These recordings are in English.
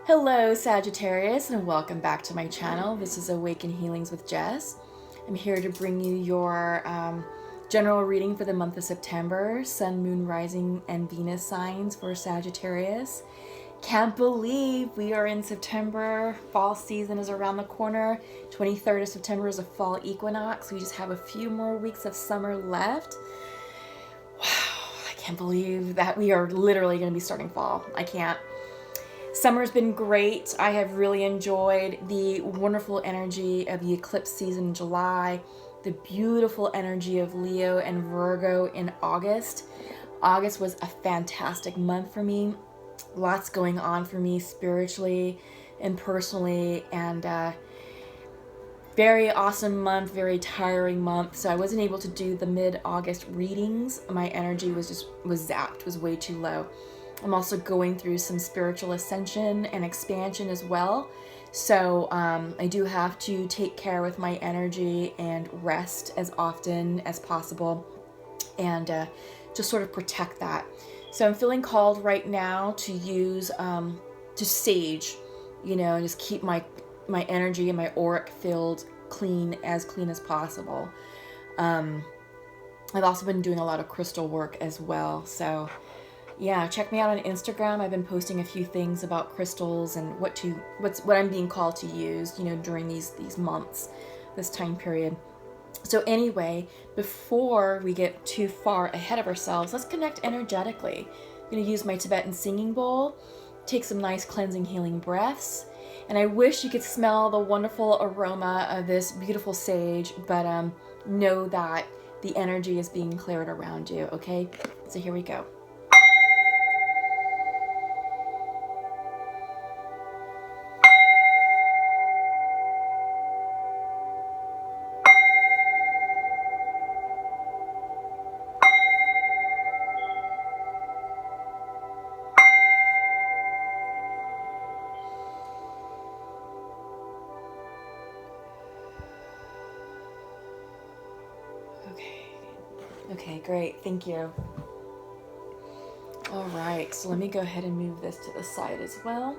Hello Sagittarius, and welcome back to my channel. This is Awaken Healings with Jess. I'm here to bring you your general reading for the month of September, Sun, Moon, Rising, and Venus signs for Sagittarius. Can't believe we are in September. Fall season is around the corner. 23rd of September is a fall equinox. We just have a few more weeks of summer left. Wow, I can't believe that we are literally going to be starting fall. I can't. Summer's been great. I have really enjoyed the wonderful energy of the eclipse season in July, the beautiful energy of Leo and Virgo in August. August was a fantastic month for me. Lots going on for me spiritually and personally, and very awesome month, very tiring month. So I wasn't able to do the mid-August readings. My energy was zapped, was way too low. I'm also going through some spiritual ascension and expansion as well. So I do have to take care with my energy and rest as often as possible and just sort of protect that. So I'm feeling called right now to use, to sage, and just keep my energy and my auric field clean as possible. I've also been doing a lot of crystal work as well. So yeah, check me out on Instagram. I've been posting a few things about crystals and what I'm being called to use, during these months, this time period. So anyway, before we get too far ahead of ourselves, let's connect energetically. I'm going to use my Tibetan singing bowl, take some nice cleansing healing breaths, and I wish you could smell the wonderful aroma of this beautiful sage, but know that the energy is being cleared around you, okay? So here we go. Okay, great. Thank you. All right, so let me go ahead and move this to the side as well.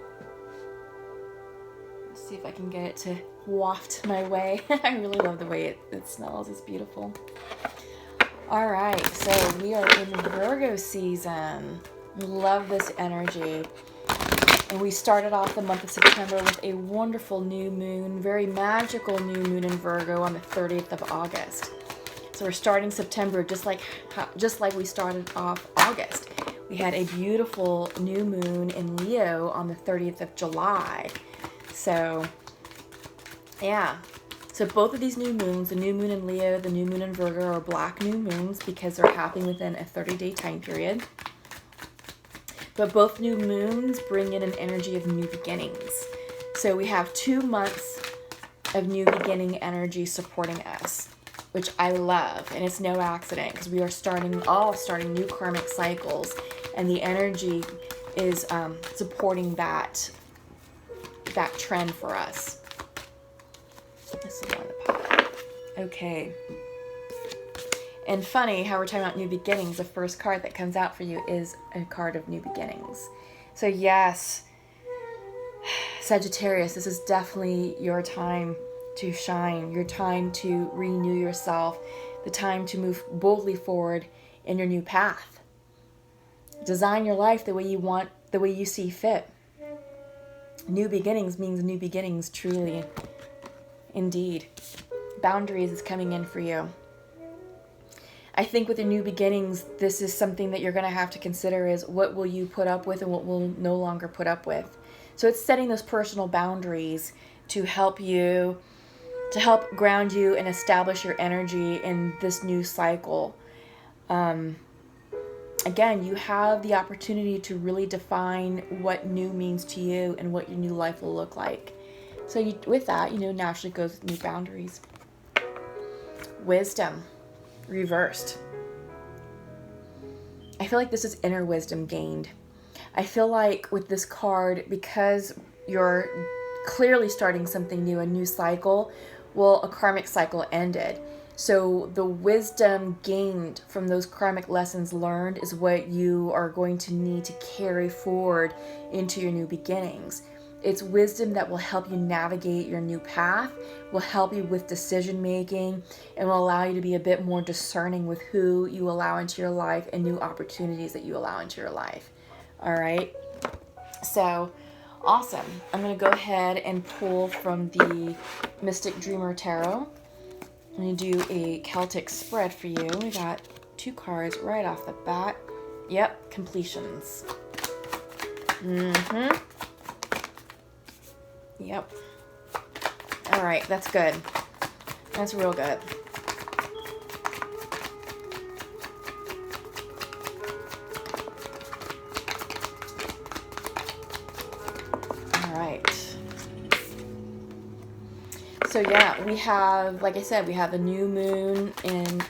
Let's see if I can get it to waft my way. I really love the way it smells. It's beautiful. All right, so we are in Virgo season. Love this energy. And we started off the month of September with a wonderful new moon, very magical new moon in Virgo on the 30th of August. So we're starting September just like we started off August. We had a beautiful new moon in Leo on the 30th of July. So yeah. So both of these new moons, the new moon in Leo, the new moon in Virgo, are black new moons because they're happening within a 30-day time period. But both new moons bring in an energy of new beginnings. So we have 2 months of new beginning energy supporting us, which I love, and it's no accident because we are starting new karmic cycles, and the energy is supporting that trend for us. This is more in the pot. Okay. And funny how we're talking about new beginnings. The first card that comes out for you is a card of new beginnings. So yes, Sagittarius, this is definitely your time to shine, your time to renew yourself, the time to move boldly forward in your new path. Design your life the way you want, the way you see fit. New beginnings means new beginnings, truly. Indeed. Boundaries is coming in for you. I think with the new beginnings, this is something that you're going to have to consider is what will you put up with and what will no longer put up with. So it's setting those personal boundaries to help ground you and establish your energy in this new cycle. Again, you have the opportunity to really define what new means to you and what your new life will look like. So with that, naturally goes with new boundaries. Wisdom, reversed. I feel like this is inner wisdom gained. I feel like with this card, because you're clearly starting something new, a new cycle, well, a karmic cycle ended. So the wisdom gained from those karmic lessons learned is what you are going to need to carry forward into your new beginnings. It's wisdom that will help you navigate your new path, will help you with decision making, and will allow you to be a bit more discerning with who you allow into your life and new opportunities that you allow into your life. All right. So awesome. I'm going to go ahead and pull from the Mystic Dreamer Tarot. I'm going to do a Celtic spread for you. We got 2 cards right off the bat. Yep, completions. Yep. All right, that's good. That's real good. All right. So yeah, we have, like I said, we have a new moon in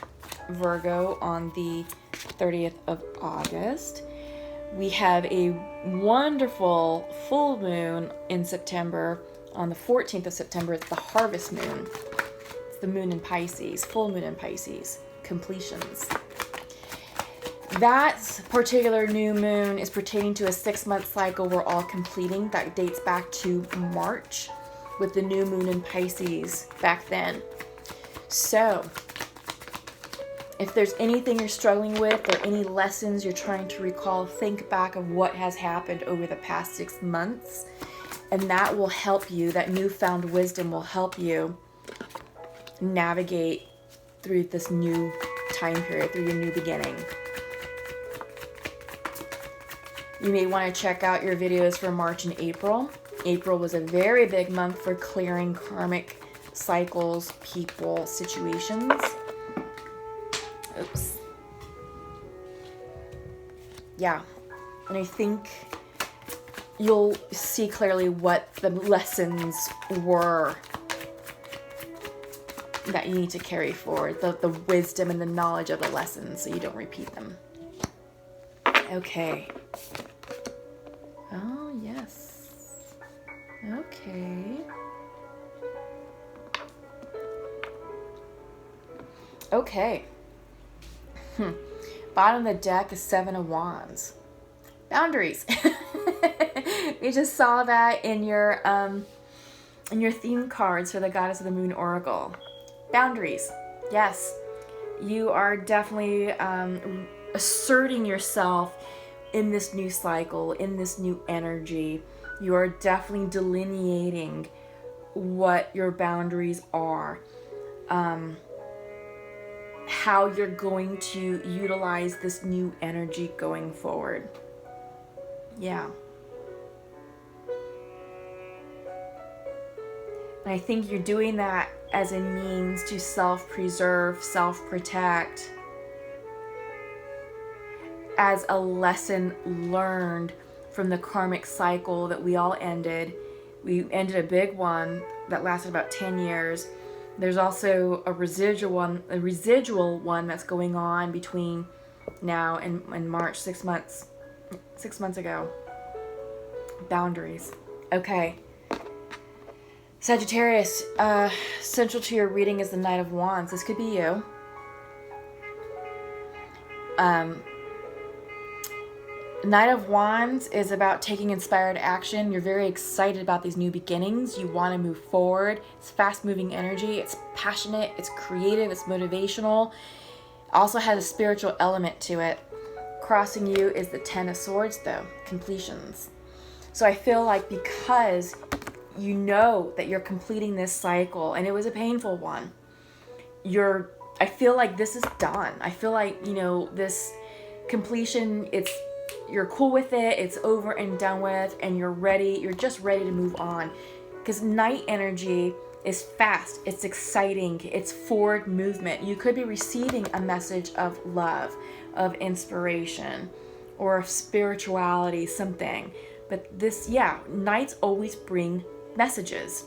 Virgo on the 30th of August. We have a wonderful full moon in September on the 14th of September. It's the harvest moon. It's the moon in Pisces, full moon in Pisces, completions. That particular new moon is pertaining to a 6-month cycle we're all completing that dates back to March with the new moon in Pisces back then. So if there's anything you're struggling with or any lessons you're trying to recall, think back of what has happened over the past 6 months, and that will help you. That newfound wisdom will help you navigate through this new time period, through your new beginning. You may want to check out your videos for March and April. April was a very big month for clearing karmic cycles, people, situations. Oops. Yeah, and I think you'll see clearly what the lessons were that you need to carry forward, the wisdom and the knowledge of the lessons so you don't repeat them. Okay. Oh, yes. Okay. Okay. Bottom of the deck is 7 of Wands. Boundaries. We just saw that in your theme cards for the Goddess of the Moon Oracle. Boundaries. Yes. You are definitely asserting yourself in this new cycle, in this new energy. You are definitely delineating what your boundaries are. How you're going to utilize this new energy going forward. Yeah. And I think you're doing that as a means to self-preserve, self-protect, as a lesson learned from the karmic cycle that we all ended. We ended a big one that lasted about 10 years. There's also a residual one that's going on between now and March, 6 months ago. Boundaries. Okay. Sagittarius, central to your reading is the Knight of Wands. This could be you. Knight of Wands is about taking inspired action. You're very excited about these new beginnings. You want to move forward. It's fast-moving energy. It's passionate. It's creative. It's motivational. Also has a spiritual element to it. Crossing you is the 10 of Swords, though. Completions. So I feel like because you know that you're completing this cycle, and it was a painful one, I feel like this is done. I feel like, this completion, you're cool with it, it's over and done with, and you're just ready to move on. Because night energy is fast, it's exciting, it's forward movement. You could be receiving a message of love, of inspiration, or of spirituality, something. But nights always bring messages.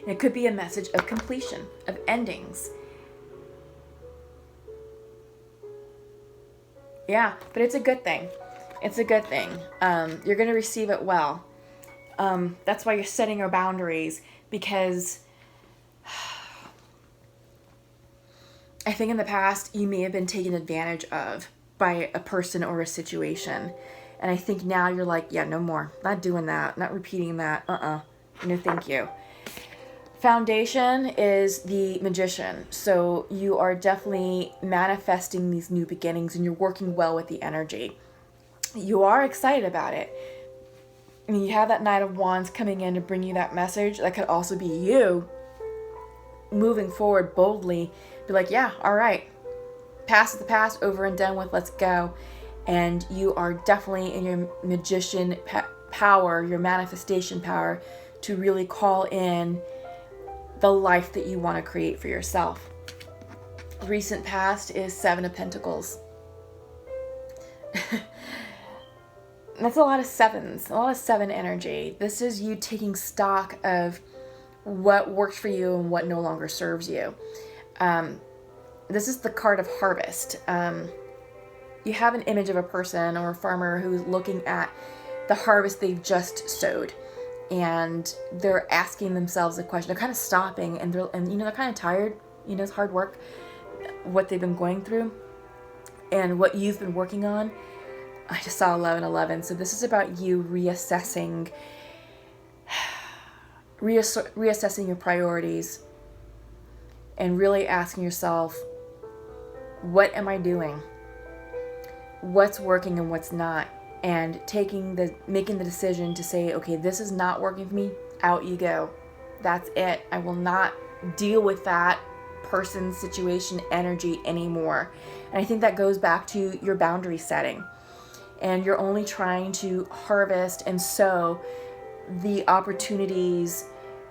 And it could be a message of completion, of endings. Yeah, but it's a good thing. It's a good thing. You're going to receive it well. That's why you're setting your boundaries, because I think in the past you may have been taken advantage of by a person or a situation. And I think now you're like, yeah, no more. Not doing that. Not repeating that. No, thank you. Foundation is the Magician. So you are definitely manifesting these new beginnings and you're working well with the energy. You are excited about it. I mean, you have that Knight of Wands coming in to bring you that message. That could also be you moving forward boldly. Be like, yeah, all right. Past the past, over and done with, let's go. And you are definitely in your magician power, your manifestation power, to really call in the life that you want to create for yourself. Recent past is 7 of Pentacles. That's a lot of sevens, a lot of 7 energy. This is you taking stock of what works for you and what no longer serves you. This is the card of harvest. You have an image of a person or a farmer who's looking at the harvest they've just sowed, and they're asking themselves a question. They're kind of stopping, and they're kind of tired. It's hard work, what they've been going through, and what you've been working on. I just saw 1111. So this is about you reassessing your priorities and really asking yourself, what am I doing? What's working and what's not? And making the decision to say, okay, this is not working for me. Out you go. That's it. I will not deal with that person, situation, energy anymore. And I think that goes back to your boundary setting. And you're only trying to harvest and sow the opportunities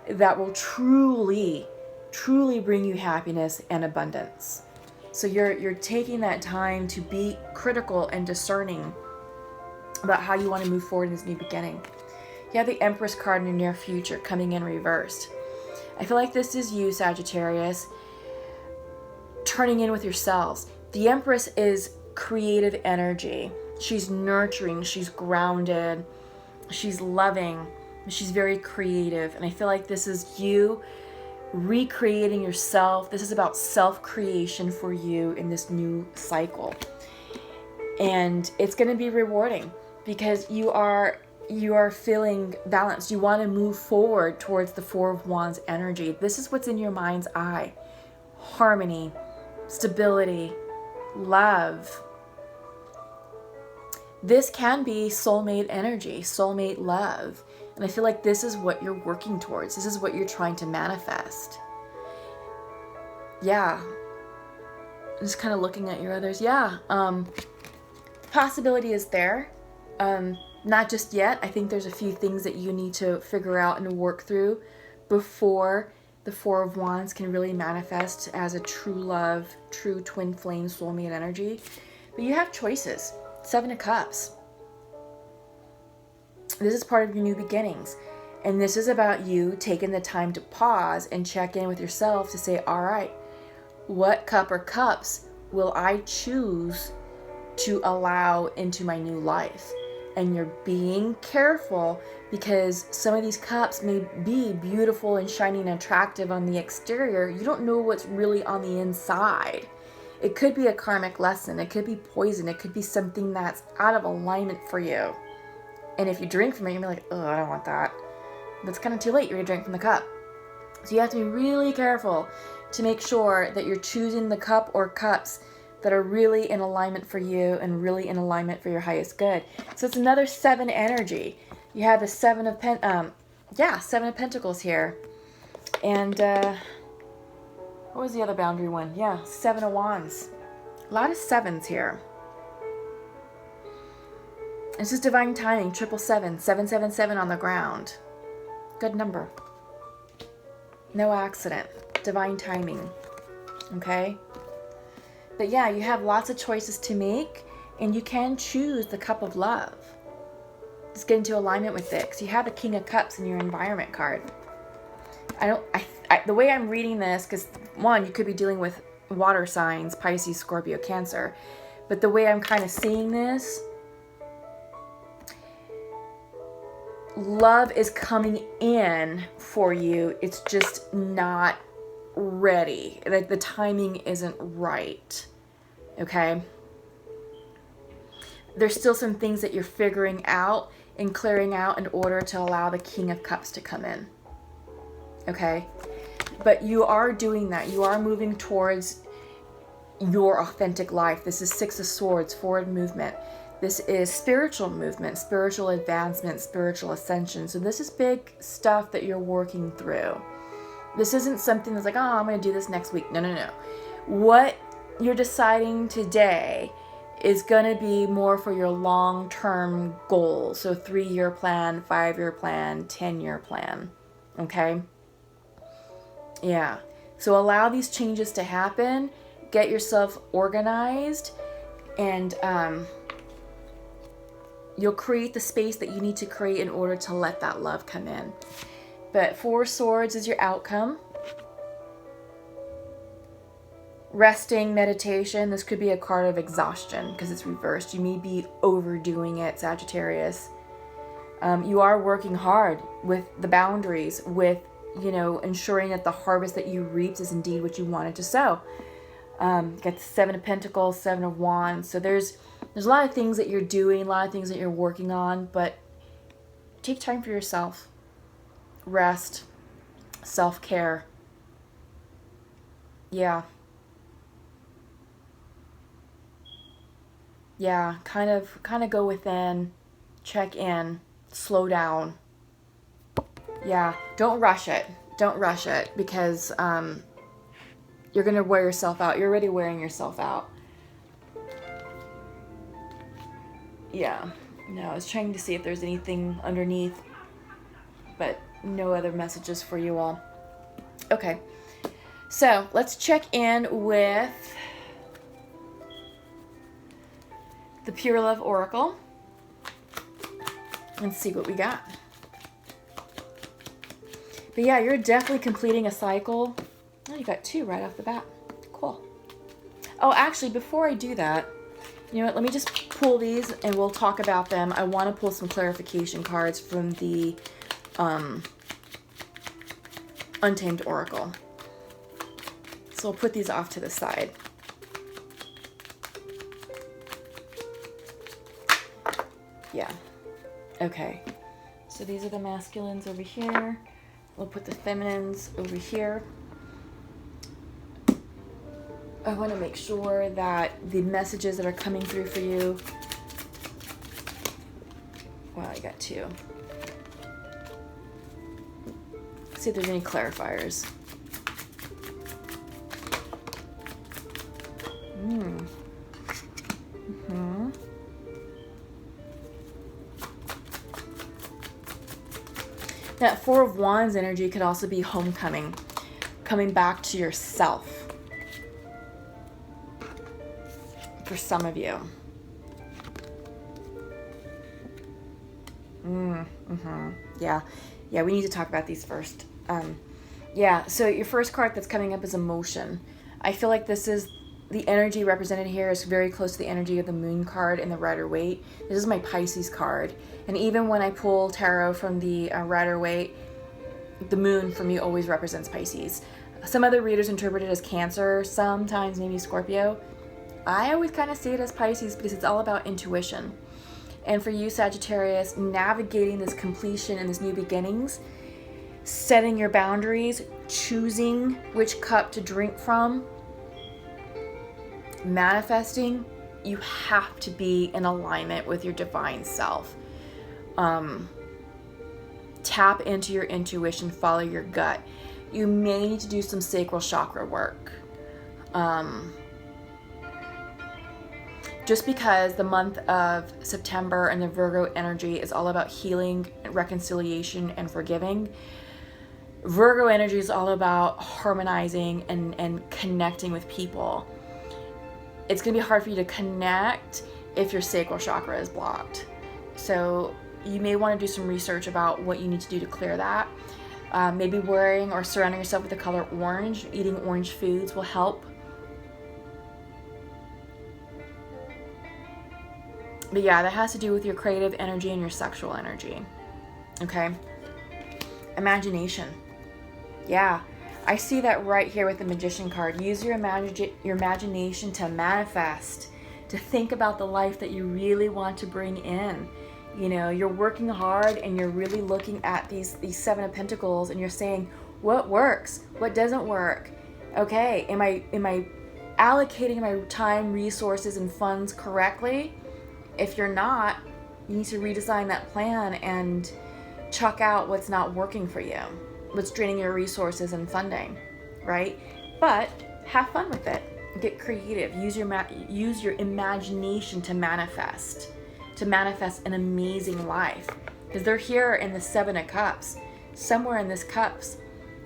that will truly, truly bring you happiness and abundance. So you're taking that time to be critical and discerning about how you want to move forward in this new beginning. You have the Empress card in your near future coming in reversed. I feel like this is you, Sagittarius, turning in with yourselves. The Empress is creative energy. She's nurturing, she's grounded, she's loving, she's very creative. And I feel like this is you recreating yourself. This is about self-creation for you in this new cycle. And it's going to be rewarding because you are feeling balanced. You want to move forward towards the 4 of Wands energy. This is what's in your mind's eye. Harmony, stability, love. This can be soulmate energy, soulmate love. And I feel like this is what you're working towards. This is what you're trying to manifest. Yeah. I'm just kind of looking at your others. Yeah. Possibility is there. Not just yet. I think there's a few things that you need to figure out and work through before the 4 of Wands can really manifest as a true love, true twin flame soulmate energy. But you have choices. 7 of Cups. This is part of your new beginnings. And this is about you taking the time to pause and check in with yourself to say, all right, what cup or cups will I choose to allow into my new life? And you're being careful because some of these cups may be beautiful and shiny and attractive on the exterior. You don't know what's really on the inside. It could be a karmic lesson. It could be poison. It could be something that's out of alignment for you. And if you drink from it, you're going to be like, oh, I don't want that. But it's kind of too late. You're going to drink from the cup. So you have to be really careful to make sure that you're choosing the cup or cups that are really in alignment for you and really in alignment for your highest good. So it's another 7 energy. You have the 7 of Pentacles here. And what was the other boundary one? Yeah, 7 of Wands. A lot of 7s here. This is divine timing, 777, 777 on the ground. Good number. No accident. Divine timing. Okay? But yeah, you have lots of choices to make, and you can choose the cup of love. Just get into alignment with it, because you have the King of Cups in your environment card. The way I'm reading this, because one, you could be dealing with water signs, Pisces, Scorpio, Cancer. But the way I'm kind of seeing this, love is coming in for you. It's just not ready. Like the timing isn't right. Okay? there's still some things that you're figuring out and clearing out in order to allow the King of Cups to come in. Okay? But you are doing that. You are moving towards your authentic life. This is Six of Swords, forward movement. This is spiritual movement, spiritual advancement, spiritual ascension. So this is big stuff that you're working through. This isn't something that's like, oh, I'm going to do this next week. No, no, no. What you're deciding today is going to be more for your long-term goals. So 3-year plan, 5-year plan, 10-year plan. Okay? Yeah. So allow these changes to happen. Get yourself organized, and you'll create the space that you need to create in order to let that love come in. But 4 Swords is your outcome. Resting, meditation. This could be a card of exhaustion because it's reversed. You may be overdoing it, Sagittarius. You are working hard with the boundaries, with, you know, ensuring that the harvest that you reaped is indeed what you wanted to sow. Got the 7 of Pentacles, 7 of Wands. So there's a lot of things that you're doing, a lot of things that you're working on, but take time for yourself. Rest, self-care. Yeah. Yeah, kind of go within, check in, slow down. Yeah, don't rush it. Don't rush it, because you're going to wear yourself out. You're already wearing yourself out. Yeah. No, I was trying to see if there's anything underneath, but no other messages for you all. Okay. So, let's check in with the Pure Love Oracle and see what we got. But yeah, you're definitely completing a cycle. Oh, you got 2 right off the bat. Cool. Oh, actually, before I do that, you know what? Let me just pull these and we'll talk about them. I want to pull some clarification cards from the Untamed Oracle. So I'll put these off to the side. Yeah. Okay. So these are the masculines over here. We'll put the feminines over here. I want to make sure that the messages that are coming through for you. Wow, I got 2. Let's see if there's any clarifiers. That 4 of Wands energy could also be homecoming, coming back to yourself for some of you. Yeah, we need to talk about these first. Yeah, so your first card that's coming up is emotion. I feel like this is the energy represented here is very close to the energy of the Moon card and the Rider-Waite. This is my Pisces card. And even when I pull tarot from the Rider-Waite, the Moon for me always represents Pisces. Some other readers interpret it as Cancer, sometimes maybe Scorpio. I always kind of see it as Pisces because it's all about intuition. And for you, Sagittarius, navigating this completion and this new beginnings, setting your boundaries, choosing which cup to drink from, manifesting, you have to be in alignment with your divine self. Tap into your intuition, follow your gut. You may need to do some sacral chakra work. Just because the month of September and the Virgo energy is all about healing, reconciliation, and forgiving, Virgo energy is all about harmonizing and connecting with people. It's going to be hard for you to connect if your sacral chakra is blocked. So you may want to do some research about what you need to do to clear that. Maybe wearing or surrounding yourself with the color orange, eating orange foods will help. But yeah, that has to do with your creative energy and your sexual energy. Okay? Imagination. Yeah. I see that right here with the Magician card. Use your imagination to manifest, to think about the life that you really want to bring in. You know, you're working hard and you're really looking at these Seven of Pentacles and you're saying, what works? What doesn't work? Okay, am I allocating my time, resources, and funds correctly? If you're not, you need to redesign that plan and chuck out what's not working for you, what's draining your resources and funding, right? But have fun with it. Get creative. Use your imagination to manifest an amazing life. Because they're here in the Seven of Cups. Somewhere in this cups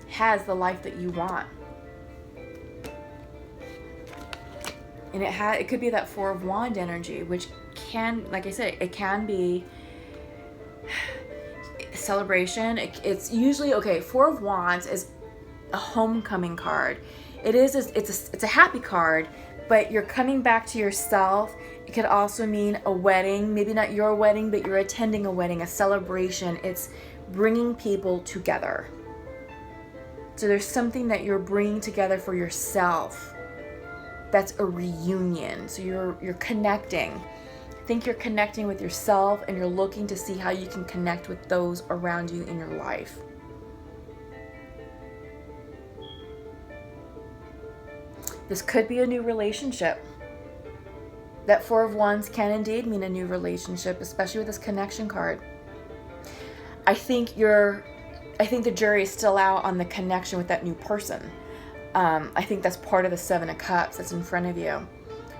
has the life that you want. And it could be that Four of Wands energy, which can, like I said, it can be celebration. It's usually, okay, Four of Wands is a homecoming card. It's a happy card, but you're coming back to yourself. It could also mean a wedding, maybe not your wedding, but you're attending a wedding, a celebration. It's bringing people together. So there's something that you're bringing together for yourself. That's a reunion. So you're connecting. I think you're connecting with yourself and you're looking to see how you can connect with those around you in your life. This could be a new relationship. That Four of Wands can indeed mean a new relationship, especially with this connection card. I think the jury is still out on the connection with that new person. I think that's part of the Seven of Cups that's in front of you.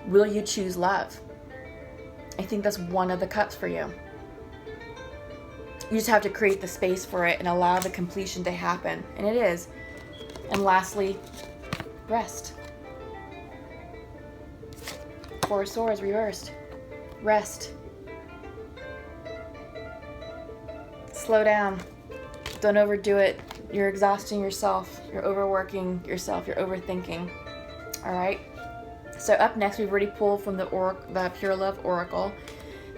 Will you choose love? I think that's one of the cups for you. You just have to create the space for it and allow the completion to happen. And it is. And lastly, rest. Four of Swords reversed. Rest. Slow down. Don't overdo it. You're exhausting yourself. You're overworking yourself. You're overthinking. All right. So up next, we've already pulled from the Pure Love Oracle.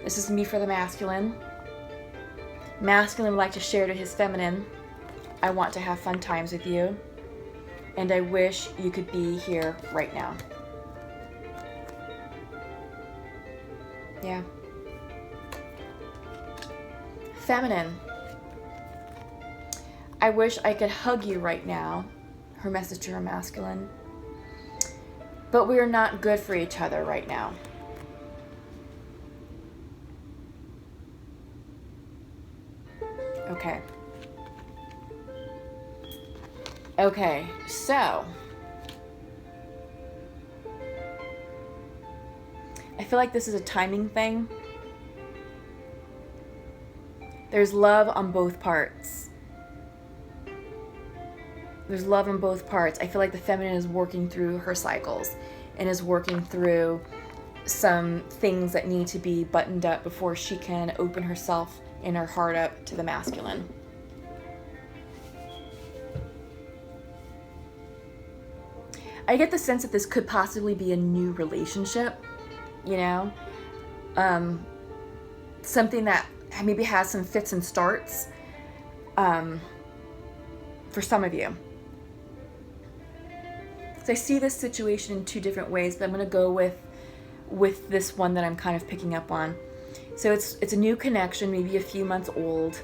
This is me for the masculine. Masculine would like to share to his feminine. I want to have fun times with you. And I wish you could be here right now. Yeah. Feminine. I wish I could hug you right now. Her message to her masculine. But we are not good for each other right now. Okay. Okay, so I feel like this is a timing thing. There's love on both parts. There's love on both parts. I feel like the feminine is working through her cycles and is working through some things that need to be buttoned up before she can open herself and her heart up to the masculine. I get the sense that this could possibly be a new relationship, you know? Something that maybe has some fits and starts for some of you. So I see this situation in two different ways, but I'm going to go with this one that I'm kind of picking up on. So it's a new connection, maybe a few months old.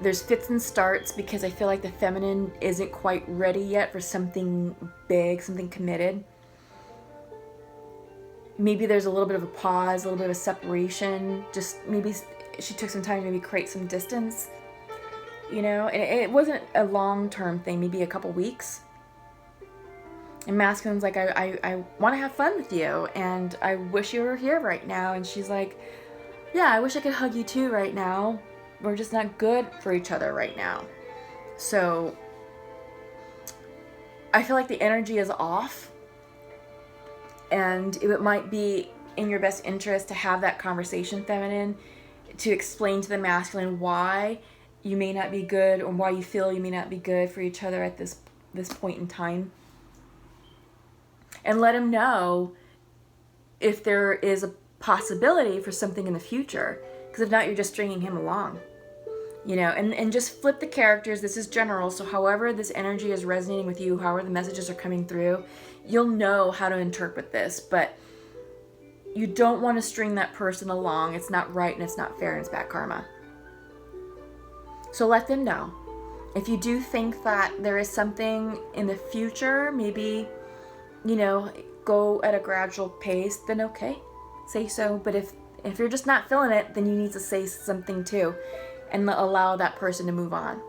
There's fits and starts because I feel like the feminine isn't quite ready yet for something big, something committed. Maybe there's a little bit of a pause, a little bit of a separation. Just maybe she took some time to maybe create some distance, you know? And it wasn't a long-term thing, maybe a couple weeks. And masculine's like, I want to have fun with you, and I wish you were here right now. And she's like, yeah, I wish I could hug you too right now. We're just not good for each other right now. So I feel like the energy is off, and it might be in your best interest to have that conversation, feminine, to explain to the masculine why you may not be good, or why you feel you may not be good for each other at this point in time. And let him know if there is a possibility for something in the future. Because if not, you're just stringing him along. You know, and just flip the characters. This is general. So however this energy is resonating with you, however the messages are coming through, you'll know how to interpret this. But you don't want to string that person along. It's not right and it's not fair and it's bad karma. So let them know. If you do think that there is something in the future, maybe, you know, go at a gradual pace, then okay, say so. But if you're just not feeling it, then you need to say something too and allow that person to move on.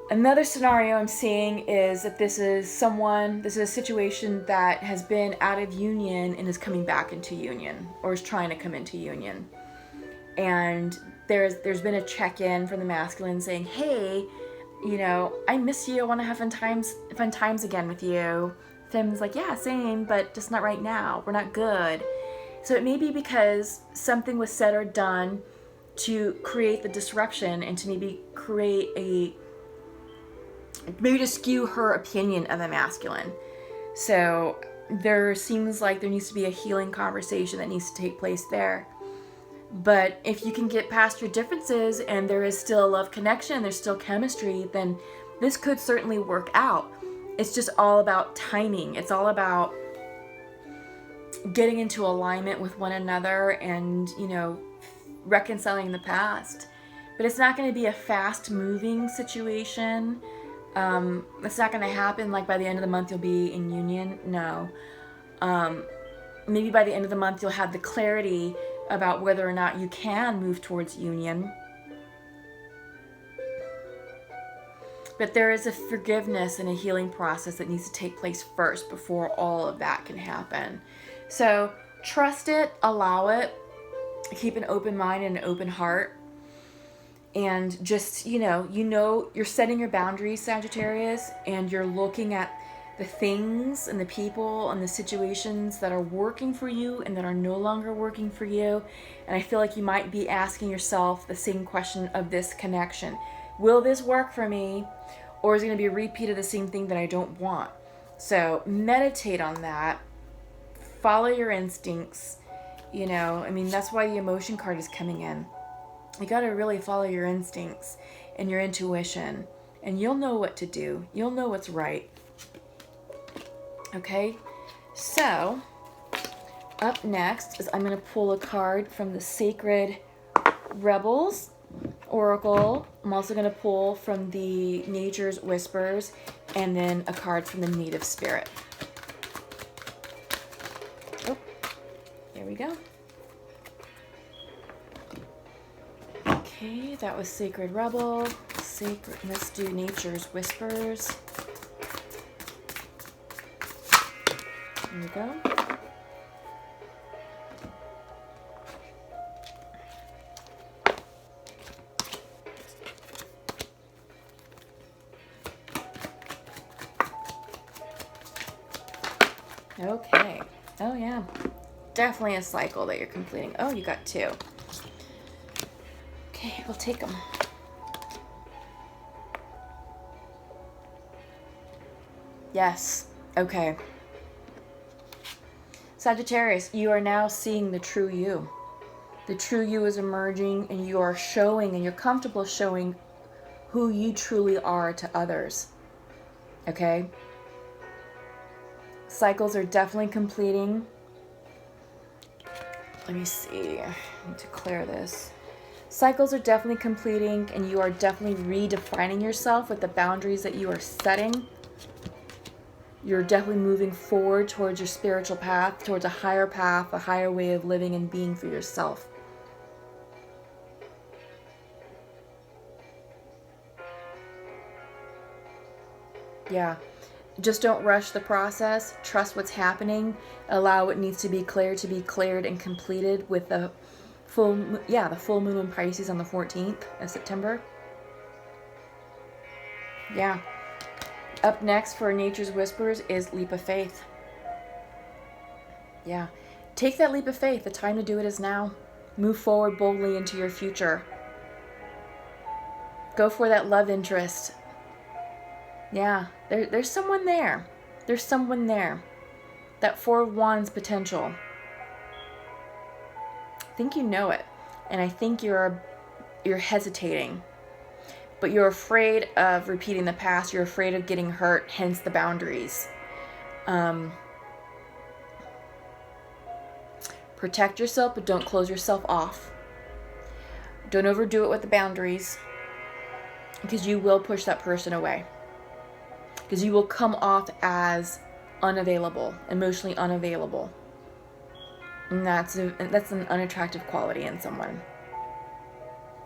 Another scenario I'm seeing is that this is a situation that has been out of union and is coming back into union, or is trying to come into union. And there's been a check-in from the masculine saying, hey, you know, I miss you, I want to have fun times again with you. Fem's like, yeah, same, but just not right now. We're not good. So it may be because something was said or done to create the disruption and to maybe to skew her opinion of the masculine. So there seems like there needs to be a healing conversation that needs to take place there. But if you can get past your differences and there is still a love connection, there's still chemistry, then this could certainly work out. It's just all about timing. It's all about getting into alignment with one another and, you know, reconciling the past. But it's not going to be a fast moving situation. It's not going to happen like by the end of the month you'll be in union. No. Maybe by the end of the month you'll have the clarity about whether or not you can move towards union. But there is a forgiveness and a healing process that needs to take place first before all of that can happen. So trust it, allow it, keep an open mind and an open heart. And just, you know, you're setting your boundaries, Sagittarius, and you're looking at the things and the people and the situations that are working for you and that are no longer working for you. And I feel like you might be asking yourself the same question of this connection. Will this work for me? Or is it going to be a repeat of the same thing that I don't want? So meditate on that. Follow your instincts. You know, I mean, that's why the emotion card is coming in. You got to really follow your instincts and your intuition. And you'll know what to do. You'll know what's right. Okay, so up next is I'm going to pull a card from the Sacred Rebels Oracle. I'm also going to pull from the Nature's Whispers and then a card from the Native Spirit. Oh, there we go. Okay, that was Sacred Rebel. Let's do Nature's Whispers. There we go. Okay. Oh, yeah. Definitely a cycle that you're completing. Oh, you got two. Okay, we'll take them. Yes. Okay. Sagittarius, you are now seeing the true you. The true you is emerging and you are showing and you're comfortable showing who you truly are to others. Okay? Cycles are definitely completing. Let me see. I need to clear this. Cycles are definitely completing and you are definitely redefining yourself with the boundaries that you are setting. You're definitely moving forward towards your spiritual path, towards a higher way of living and being for yourself. Yeah. Just don't rush the process. Trust what's happening. Allow what needs to be cleared and completed with the full moon in Pisces on the 14th of September. Yeah. Up next for Nature's Whispers is Leap of Faith. Yeah. Take that leap of faith. The time to do it is now. Move forward boldly into your future. Go for that love interest. Yeah. There's someone there. There's someone there. That Four of Wands potential. I think you know it. And I think you're hesitating. But you're afraid of repeating the past. You're afraid of getting hurt, hence the boundaries. Protect yourself, but don't close yourself off. Don't overdo it with the boundaries, because you will push that person away. Because you will come off as unavailable, emotionally unavailable. And that's an unattractive quality in someone.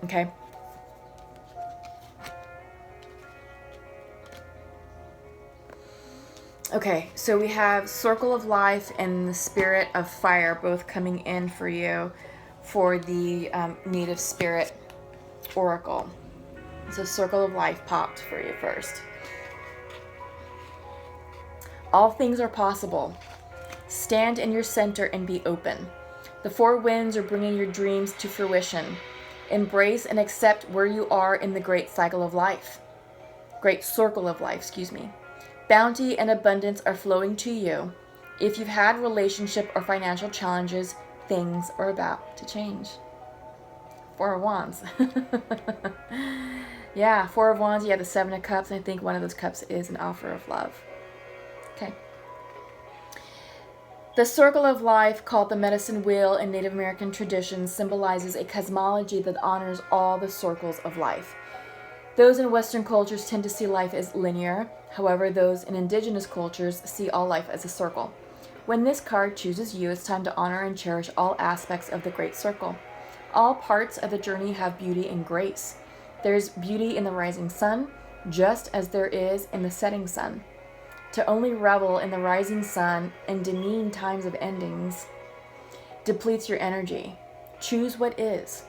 Okay? Okay, so we have Circle of Life and the Spirit of Fire both coming in for you for the Native Spirit Oracle. So Circle of Life popped for you first. All things are possible. Stand in your center and be open. The four winds are bringing your dreams to fruition. Embrace and accept where you are in the great cycle of life. Great circle of life, excuse me. Bounty and abundance are flowing to you. If you've had relationship or financial challenges, things are about to change. Four of Wands. Yeah, Four of Wands, you have the Seven of Cups, and I think one of those cups is an offer of love. Okay. The circle of life, called the medicine wheel in Native American traditions, symbolizes a cosmology that honors all the circles of life. Those in Western cultures tend to see life as linear. However, those in indigenous cultures see all life as a circle. When this card chooses you, it's time to honor and cherish all aspects of the great circle. All parts of the journey have beauty and grace. There's beauty in the rising sun, just as there is in the setting sun. To only revel in the rising sun and demean times of endings depletes your energy. Choose what is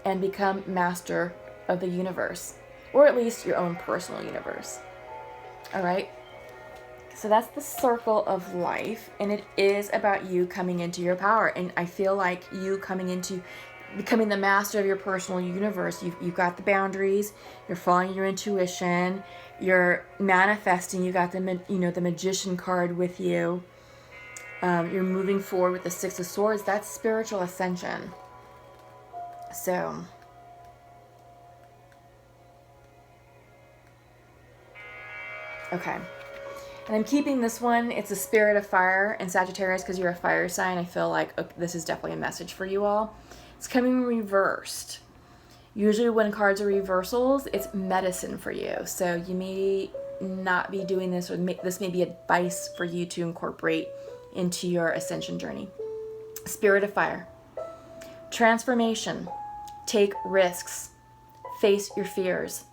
and become master of the universe, or at least your own personal universe. All right? So that's the circle of life, and it is about you coming into your power. And I feel like you coming into becoming the master of your personal universe. You've got the boundaries, you're following your intuition, you're manifesting. You got the Magician card with you. You're moving forward with the Six of Swords. That's spiritual ascension. So okay. And I'm keeping this one. It's a Spirit of Fire and Sagittarius, because you're a fire sign. I feel like this is definitely a message for you all. It's coming reversed. Usually when cards are reversals, it's medicine for you. So you may not be doing this, or this may be advice for you to incorporate into your ascension journey. Spirit of Fire. Transformation. Take risks. Face your fears.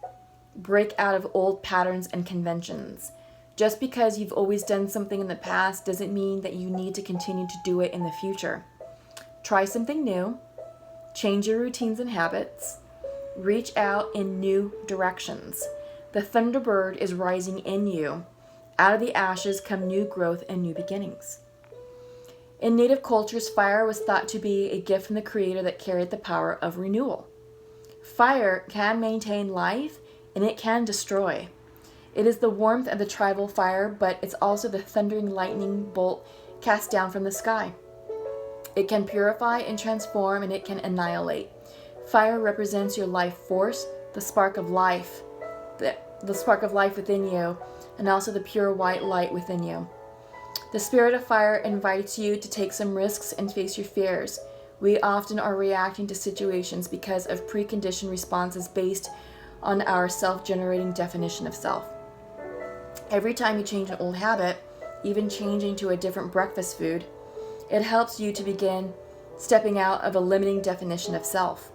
Break out of old patterns and conventions. Just because you've always done something in the past doesn't mean that you need to continue to do it in the future. Try something new. Change your routines and habits. Reach out in new directions. The Thunderbird is rising in you. Out of the ashes come new growth and new beginnings. In Native cultures, fire was thought to be a gift from the Creator that carried the power of renewal. Fire can maintain life, and it can destroy. It is the warmth of the tribal fire, but it's also the thundering lightning bolt cast down from the sky. It can purify and transform, and it can annihilate. Fire represents your life force, the spark of life, the spark of life within you, and also the pure white light within you. The Spirit of Fire invites you to take some risks and face your fears. We often are reacting to situations because of preconditioned responses based on our self-generating definition of self. Every time you change an old habit, even changing to a different breakfast food, it helps you to begin stepping out of a limiting definition of self.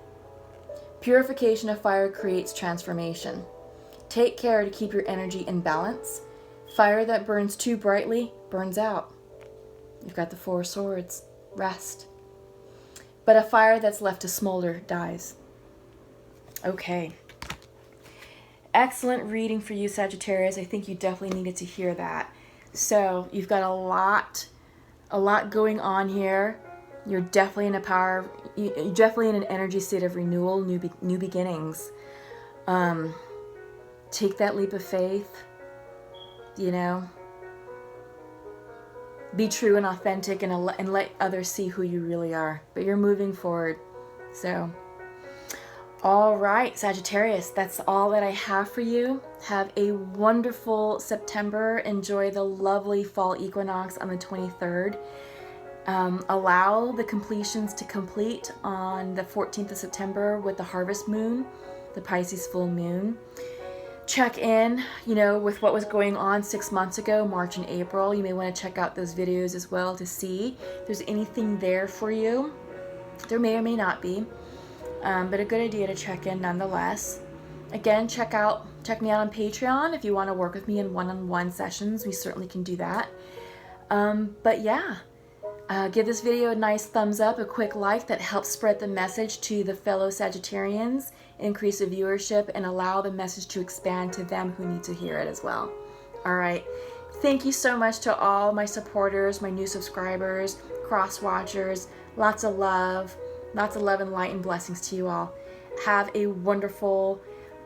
Purification of fire creates transformation. Take care to keep your energy in balance. Fire that burns too brightly burns out. You've got the Four of Swords. Rest. But a fire that's left to smolder dies. Okay. Excellent reading for you, Sagittarius. I think you definitely needed to hear that. So you've got a lot going on here. You're definitely in you're definitely in an energy state of renewal, new beginnings. Take that leap of faith. Be true and authentic, and let others see who you really are. But you're moving forward. So. All right, Sagittarius, that's all that I have for you. Have a wonderful September. Enjoy the lovely fall equinox on the 23rd. Allow the completions to complete on the 14th of September with the harvest moon, the Pisces full moon. Check in, with what was going on 6 months ago, March and April. You may want to check out those videos as well to see if there's anything there for you. There may or may not be, but a good idea to check in nonetheless. Again, check me out on Patreon if you want to work with me in one-on-one sessions. We certainly can do that. But yeah, give this video a nice thumbs up, a quick like that helps spread the message to the fellow Sagittarians, increase the viewership, and allow the message to expand to them who need to hear it as well. All right. Thank you so much to all my supporters, my new subscribers, cross watchers. Lots of love and light and blessings to you all. Have a wonderful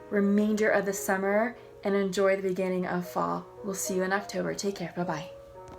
remainder of the summer and enjoy the beginning of fall. We'll see you in October. Take care. Bye-bye.